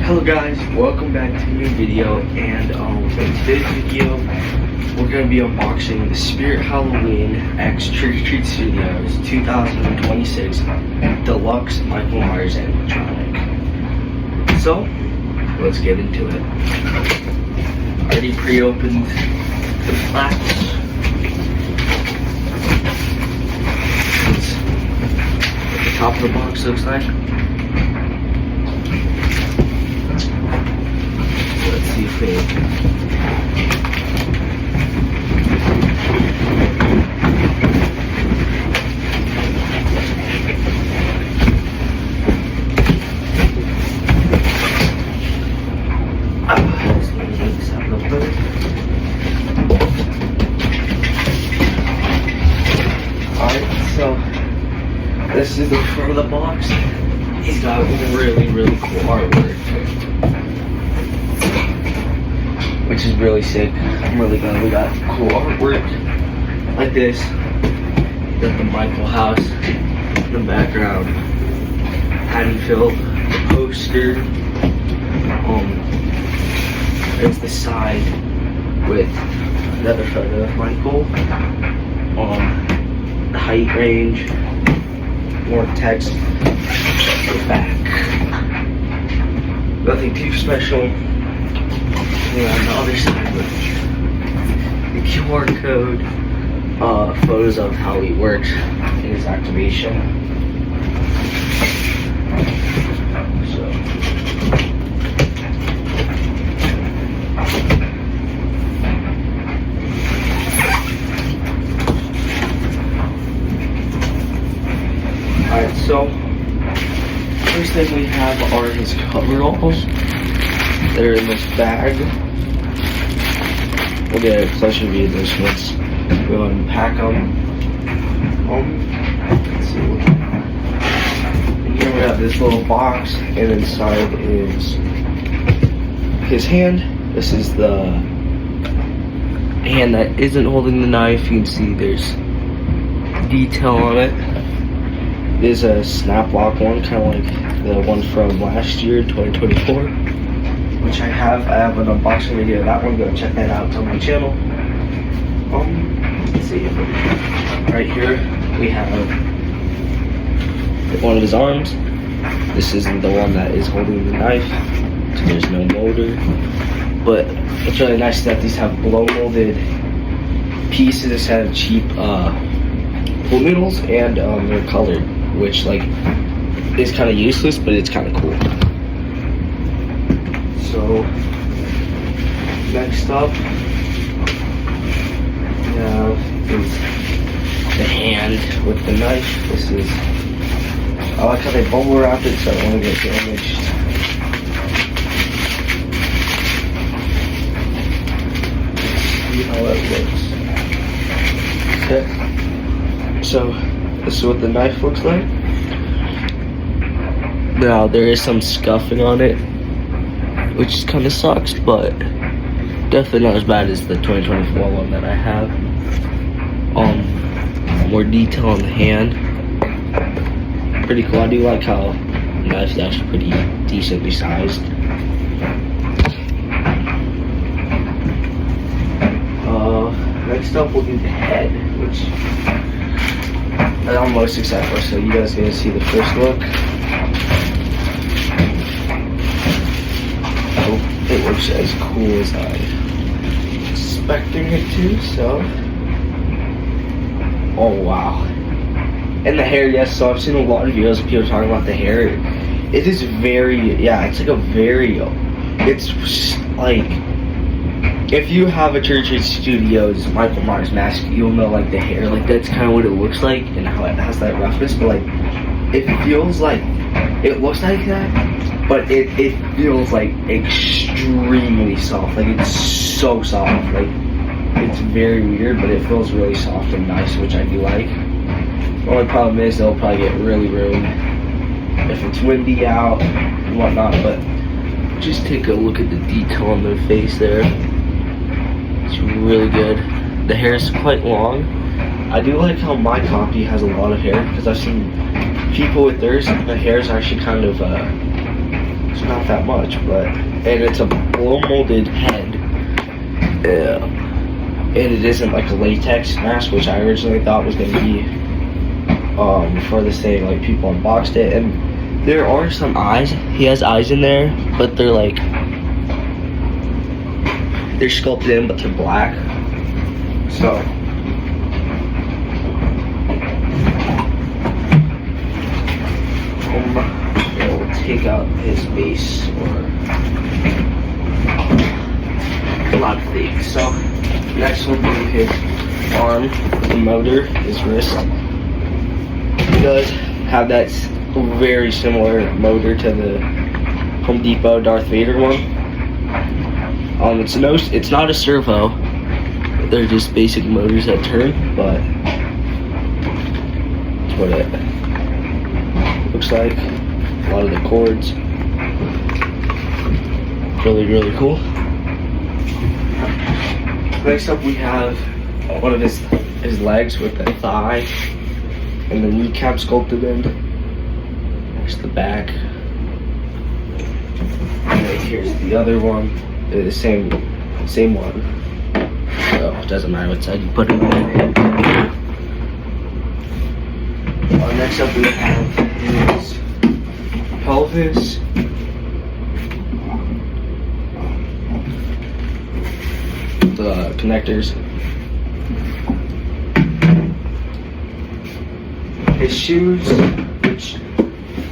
Hello guys, welcome back to a new video, and in today's video we're going to be unboxing the Spirit Halloween X Trick or Treat Studios 2026 Deluxe Michael Myers Animatronic. So, let's get into it. Already pre-opened the flaps. That's what the top of the box looks like. Let's see if they Alright, so this is the front of the box. He's got really cool artwork, which is really sick. I'm really glad we got cool artwork like this. Got the Michael house in the background, Haddonfield, the poster. There's the side with another photo of Michael. The height range, more text. The back, nothing too special. And on the other side with the QR code, photos of how he works in his activation. So, alright, so first thing we have are his coveralls. They're in this bag. We'll get a closer view of this once we'll unpack them. Let's see. And here we have this little box, and inside is his hand. This is the hand that isn't holding the knife. You can see there's detail on it. It is a snap lock one, kind of like the one from last year, 2024. Which I have an unboxing video of that one. Go check that out. It's on my channel. Let's see. Right here we have one of his arms. This isn't the one that is holding the knife, so there's no motor. But what's really nice is that these have blow molded pieces instead of cheap pool noodles, and they're colored, which like is kind of useless, but it's kind of cool. So, next up, we have the hand with the knife. This is, I like how they bubble wrap it so it won't get damaged. Let's see how that looks. Okay, so this is what the knife looks like. Now, there is some scuffing on it, which kind of sucks, but definitely not as bad as the 2024 one that I have. More detail on the hand. Pretty cool. I do like how the knife is actually pretty decently sized. Next up we'll do the head, which I'm most excited for, so you guys are going to see the first look. It looks as cool as I was expecting it to, so. Oh wow. And the hair, yes, so I've seen a lot of videos of people talking about the hair. It is very, yeah, it's like a very, it's like, if you have a Trick or Treat Studios Michael Myers mask, you'll know like the hair, like that's kind of what it looks like and how it has that roughness, but like, it feels like, it looks like that, but it feels like extremely soft. Like it's so soft. Like it's very weird, but it feels really soft and nice, which I do like. The only problem is they'll probably get really ruined if it's windy out and whatnot, but just take a look at the detail on their face there. It's really good. The hair is quite long. I do like how my copy has a lot of hair, because I've seen people with theirs, the hair is actually kind of it's not that much, but and it's a blow molded head. Yeah. And it isn't like a latex mask, which I originally thought was gonna be before this thing, like people unboxed it. And there are some eyes. He has eyes in there, but they're like they're sculpted in, but they're black. So we'll take out his base or a lot of things. So next we'll do his arm, the motor, his wrist. He does have that very similar motor to the Home Depot Darth Vader one. It's not a servo. They're just basic motors that turn, but that's what it looks like. A lot of the cords. Really, really cool. Next up we have one of his legs with the thigh and the kneecap sculpted in. There's the back. And then here's the other one. They're the same one. So it doesn't matter what side you put it on. Next up we have his pelvis. The connectors. His shoes, which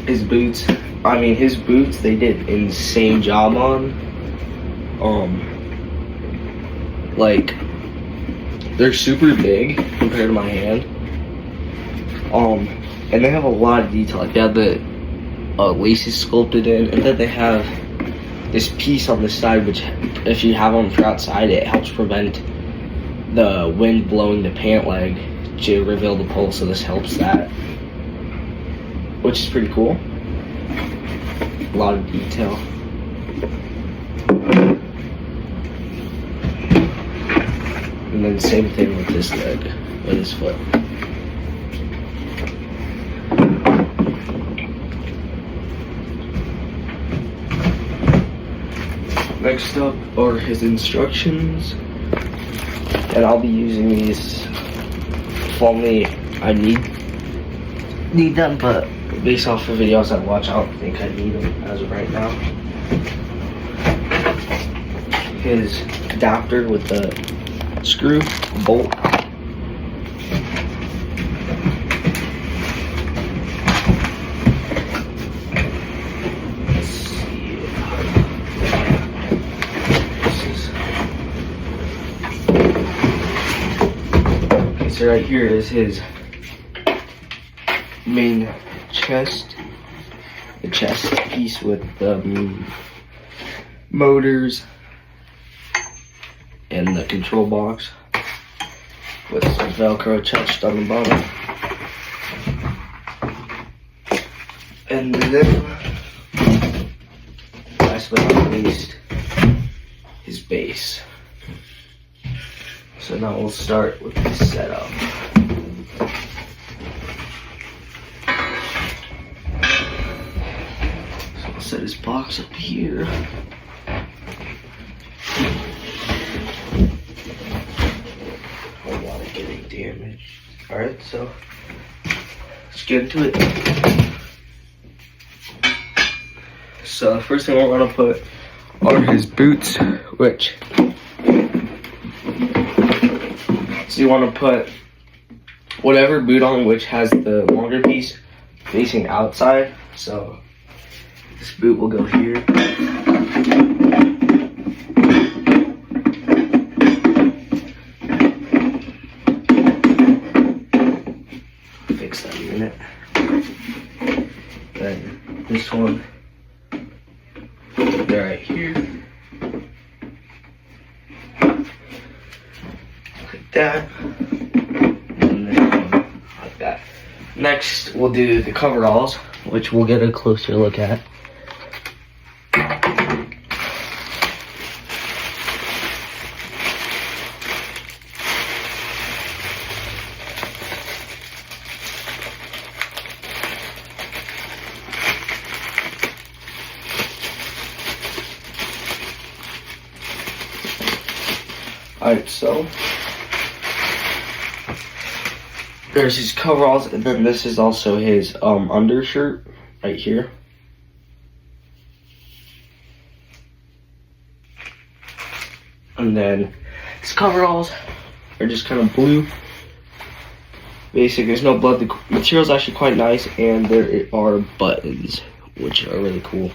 his boots. I mean, his boots they did an insane job on. Like they're super big compared to my hand. And they have a lot of detail. Like they have the laces sculpted in, and then they have this piece on the side, which if you have them for outside, it helps prevent the wind blowing the pant leg to reveal the pole. So this helps that, which is pretty cool. A lot of detail. And then same thing with this leg, with his foot. Next up are his instructions, and I'll be using these if only I need them, but based off the videos I watch, I don't think I need them as of right now. His adapter with the screw, bolt. So right here is his main chest, the chest piece with the motors and the control box with some Velcro attached on the bottom. And then, last but not least, his base. So now we'll start with the setup. So I'll set his box up here. A lot of getting damaged. Alright, so let's get into it. So the first thing we're gonna put are his boots, which so you want to put whatever boot on which has the longer piece facing outside. So this boot will go here. Fix that in a minute. Then this one, they're right here. That and then like that. Next we'll do the coveralls, which we'll get a closer look at. Alright, so there's his coveralls, and then this is also his undershirt right here. And then his coveralls are just kind of blue. Basic, there's no blood. The material's actually quite nice, and there are buttons, which are really cool.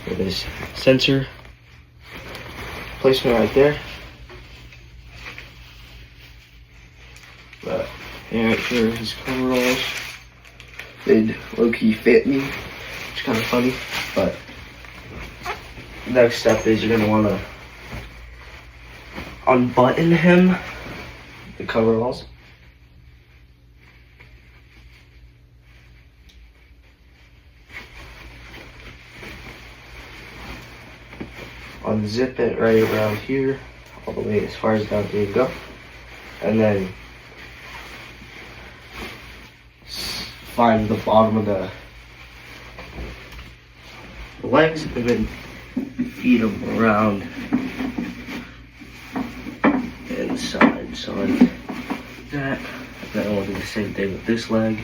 With this sensor placement right there. But yeah, right here, his coveralls. They low-key fit me, which is kind of funny. But next step is you're gonna want to unbutton him, the coveralls. Unzip it right around here, all the way as far as down you can go, and then find the bottom of the legs, and then feed them around inside. So like that. Then I'll do the same thing with this leg.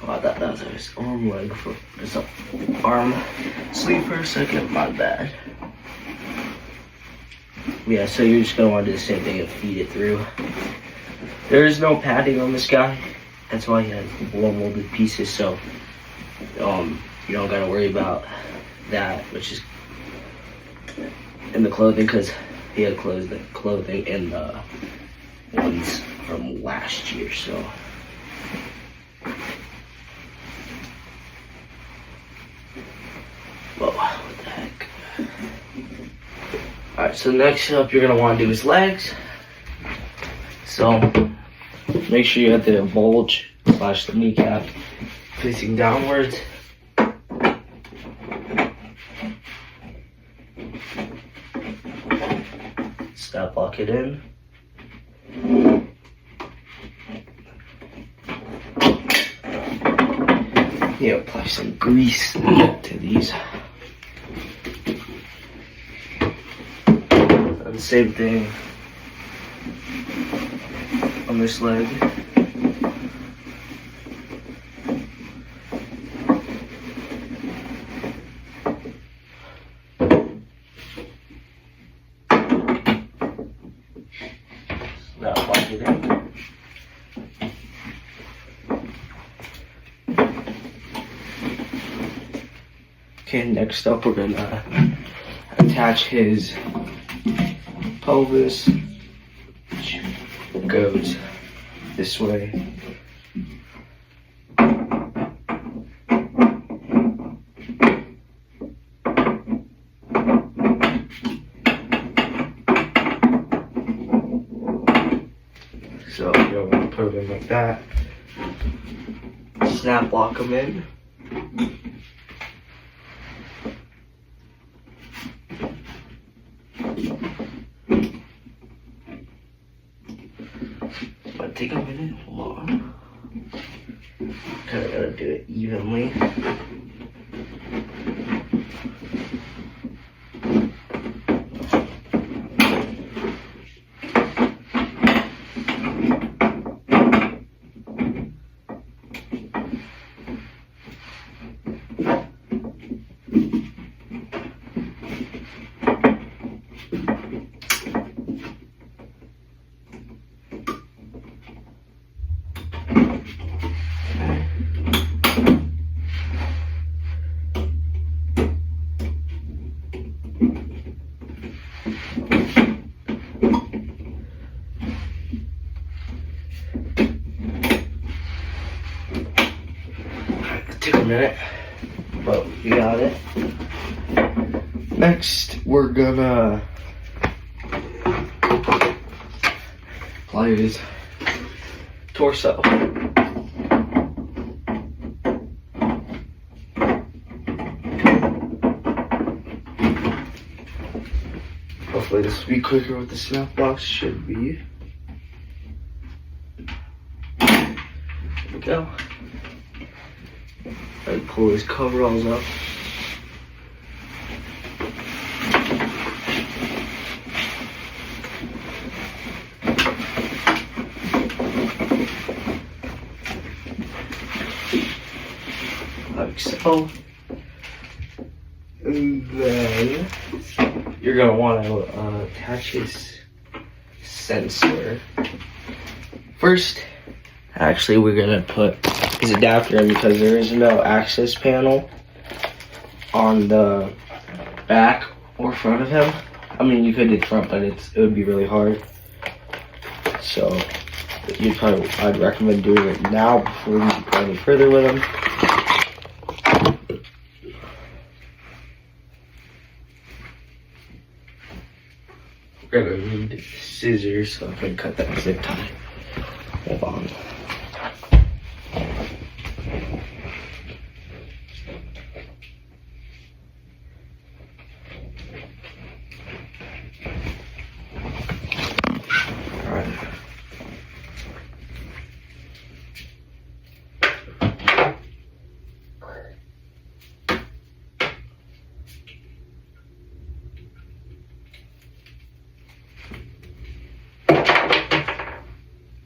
Oh, I thought that was his arm leg for his arm sleeve for a second. My bad. Yeah, so you're just gonna want to do the same thing and feed it through. There is no padding on this guy. That's why he has blow molded pieces. So you don't gotta worry about that, which is in the clothing, because he had clothing in the ones from last year. So whoa, what the heck. Alright, so next up you're gonna want to do his legs. So make sure you have the bulge / the kneecap facing downwards. Snap lock it in. Yeah, apply some grease to these. And the same thing on this leg. Now lock it in. Okay, next up we're gonna attach his pelvis, which goes this way. So you're gonna put it in like that. Snap lock them in. Might take a minute. Hold on. Kind of gotta do it evenly. Took a minute, but we got it. Next, we're gonna apply his torso. Hopefully this will be quicker with the snap locks. Should be. There we go. I pull his coveralls up. Like so. And then you're gonna want to attach his sensor. First, actually, we're gonna put his adapter in because there is no access panel on the back or front of him. I mean, you could do front, but it would be really hard. So I'd recommend doing it now before you go any further with him. We're gonna need scissors so I can cut that zip tie. Hold on. Alright.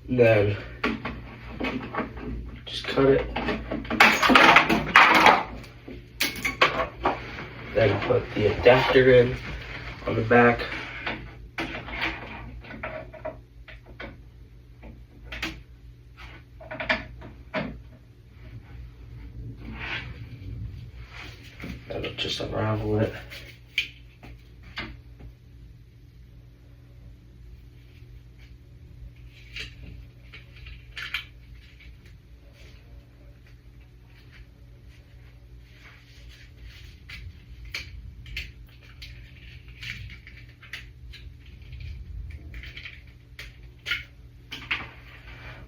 Then just cut it. Then put the adapter in on the back. And just unravel it.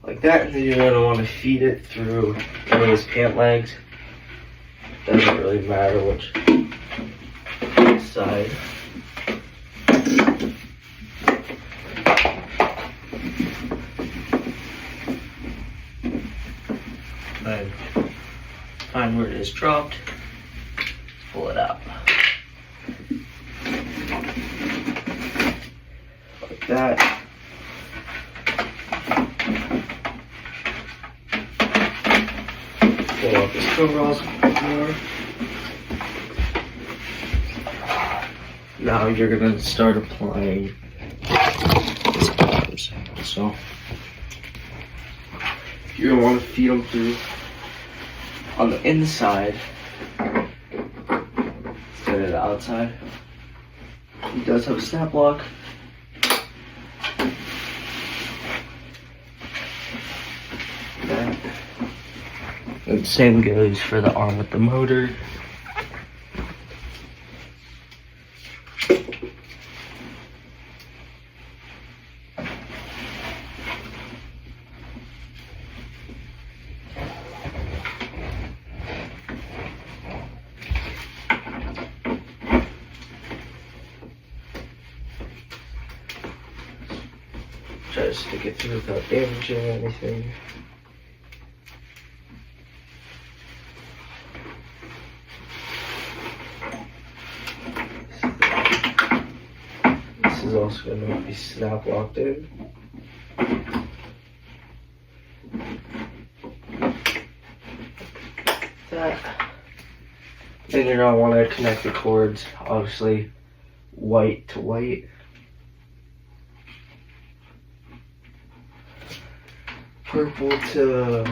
Like that, and then you're gonna want to feed it through one of his pant legs. Doesn't really matter which side. Then find where it is dropped, pull it out. Like that. Pull up his coveralls a bit more. Now you're gonna start applying his arms. So you're gonna want to feed him through on the inside instead of the outside. He does have a snap lock. And the same goes for the arm with the motor. Try to stick it through without damaging anything. This is also going to be snap locked in. That. Then you're going to want to connect the cords, obviously white to white. Purple to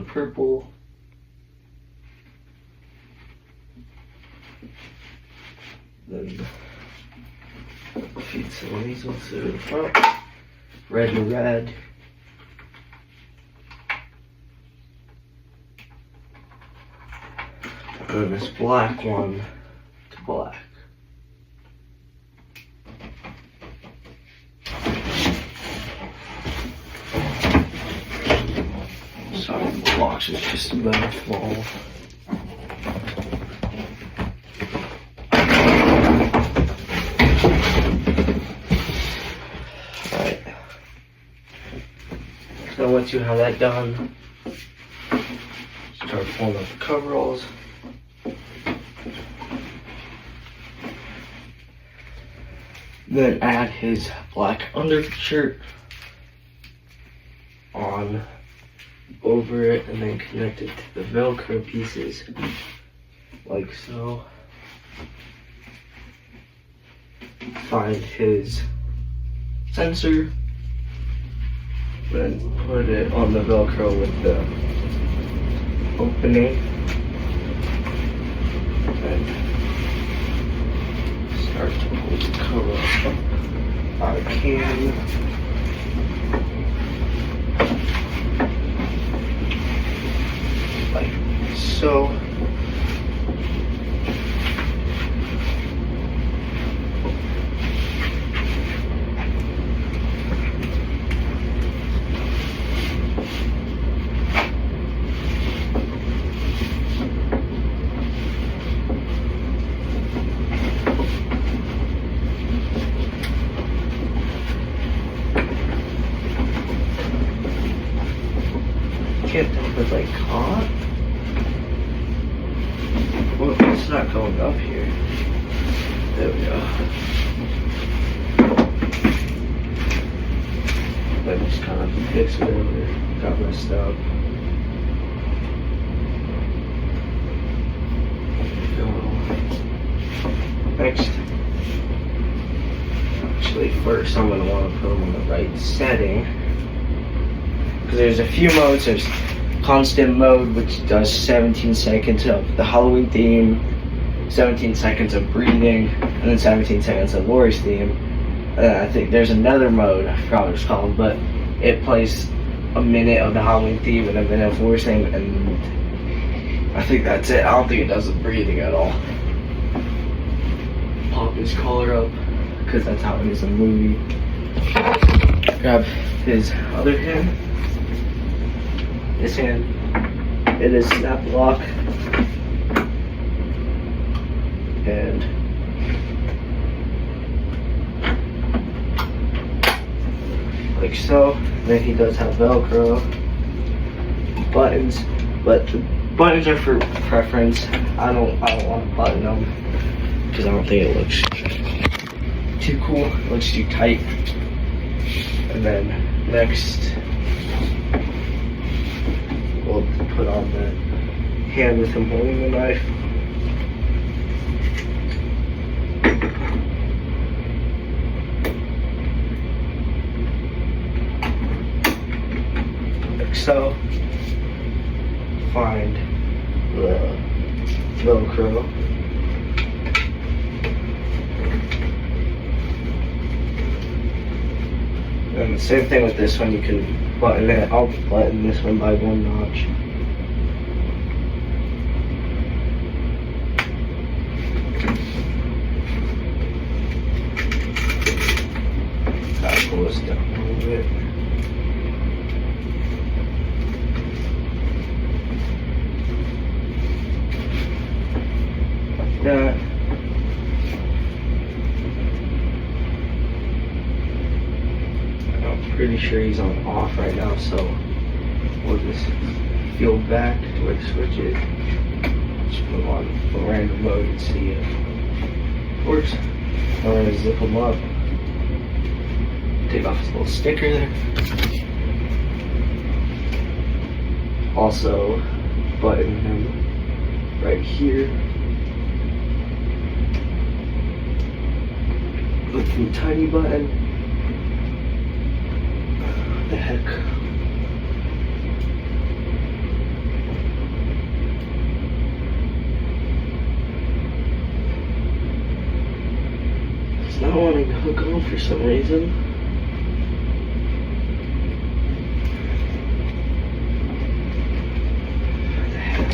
purple. Then feed some of these ones to the front. Red to red. And then this black one to black. Sorry, the box is just about to fall. Then once you have that done, start pulling up the coveralls. Then add his black undershirt on over it, and then connect it to the Velcro pieces like so. Find his sensor, then put it on the Velcro with the opening, and start to pull the cover up out of can. Like so. Can't tell if it's like caught. Well, it's not going up here. There we go. That just kind of fixed whatever got messed up. There we go. Next. Actually, first I'm going to want to put them on the right setting. Because there's a few modes. There's constant mode, which does 17 seconds of the Halloween theme, 17 seconds of breathing, and then 17 seconds of Lori's theme. I think there's another mode, I forgot what it's called, but it plays a minute of the Halloween theme and a minute of Lori's theme, and I think that's it. I don't think it does the breathing at all. Pop his collar up, because that's how it is in the movie. Grab his other hand. This hand, it is snap lock, and like so. Then he does have Velcro buttons, but the buttons are for preference. I don't want to button them because I don't think it looks too cool. It looks too tight. And then next, we'll put on the hand with him holding the knife. Like so. Find the Velcro. And the same thing with this one, you can button it. I'll button this one by one notch. Gotta pull this down a little bit. Like that. I'm pretty sure he's on off right now, so we'll just feel back to where to switch it. Just put him on a random mode and see if it works. I'm gonna zip him up. Take off his little sticker there. Also, button him right here. With the tiny button. What the heck? It's not wanting to hook on for some reason. What the heck?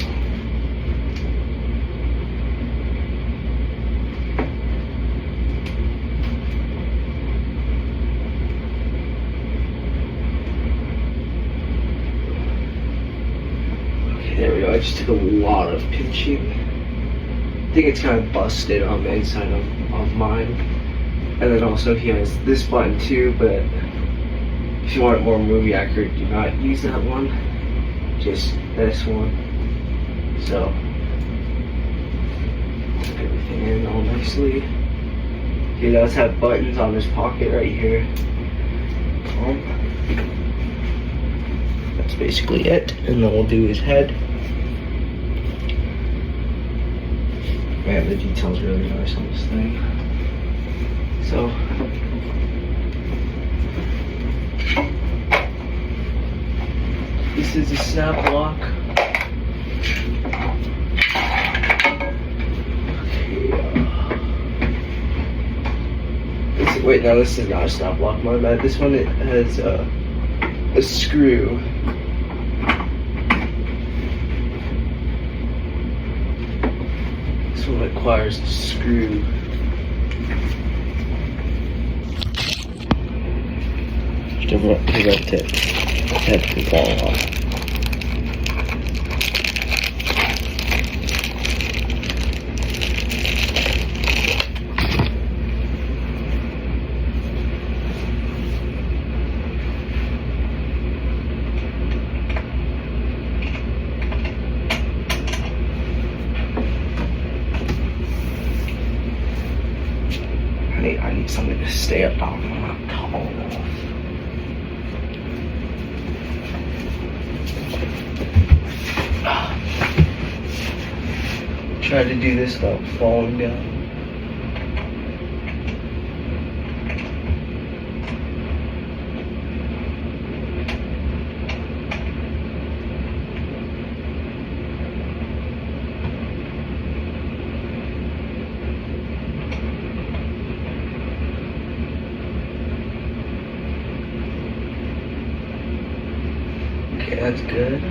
There we go, I just took a lot of pinching. I think it's kind of busted on the inside of mine. And then also he has this button too, but If you want it more movie accurate, do not use that one. Just this one. So, put everything in all nicely. He does have buttons on his pocket right here. That's basically it. And then we'll do his head. Man, the detail's really nice on this thing. So, this is a snap lock. Wait, no, this is not a snap lock, my bad. This one, it has a screw. This one requires a screw. To prevent it head from falling off. I need something to stay up on. I'm not tall enough. Try to do this without falling down. Okay, that's good.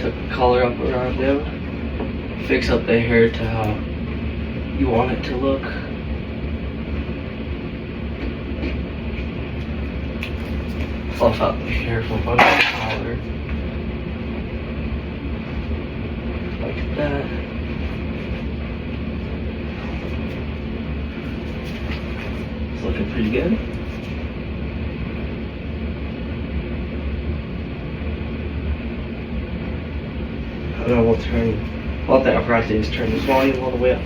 Took the collar up around him. Fix up the hair to how you want it to look. Fluff out the hair from under the collar. Like that. It's looking pretty good. And then we'll turn, all that I forgot to do is turn this volume all the way up.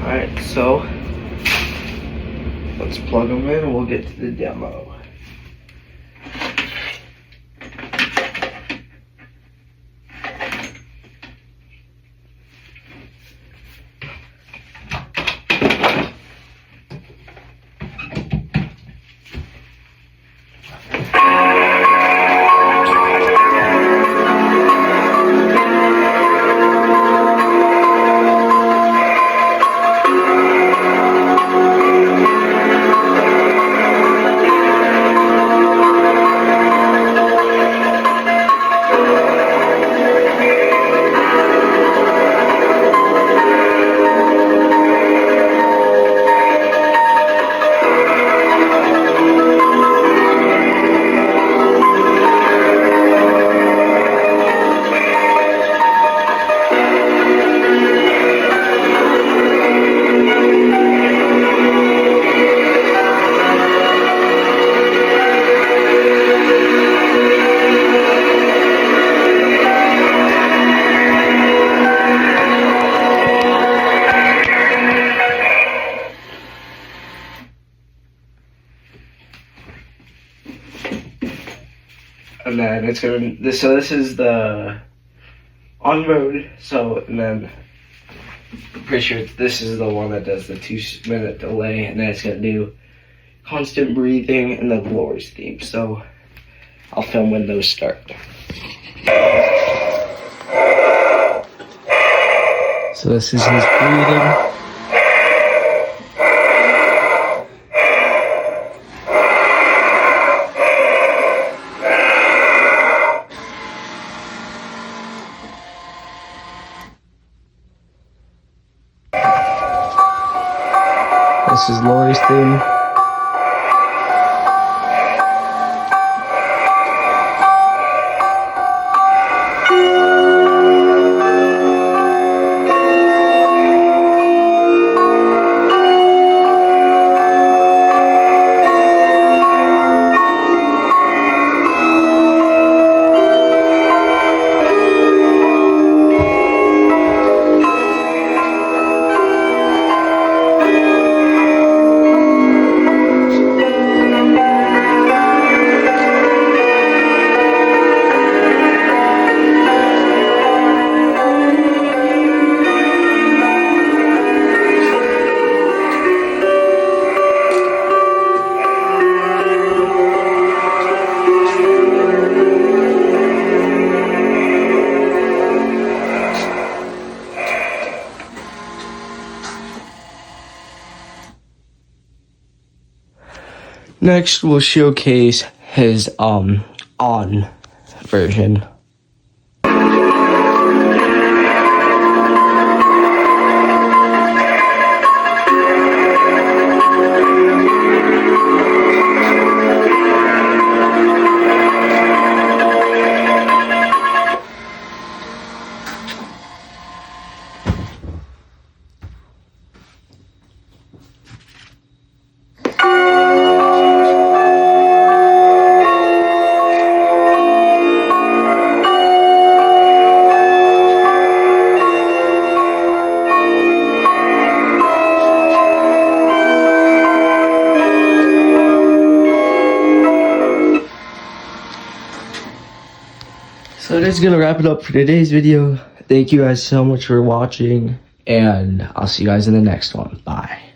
Alright, so let's plug them in and we'll get to the demo. And then it's gonna, so this is the on mode, so, and then I'm pretty sure this is the one that does the 2-minute delay, and then it's gonna do constant breathing and the glories theme, so I'll film when those start. So this is his breathing. This is Lori's theme. Next, we'll showcase his on version. So that's gonna wrap it up for today's video. Thank you guys so much for watching, and I'll see you guys in the next one. Bye.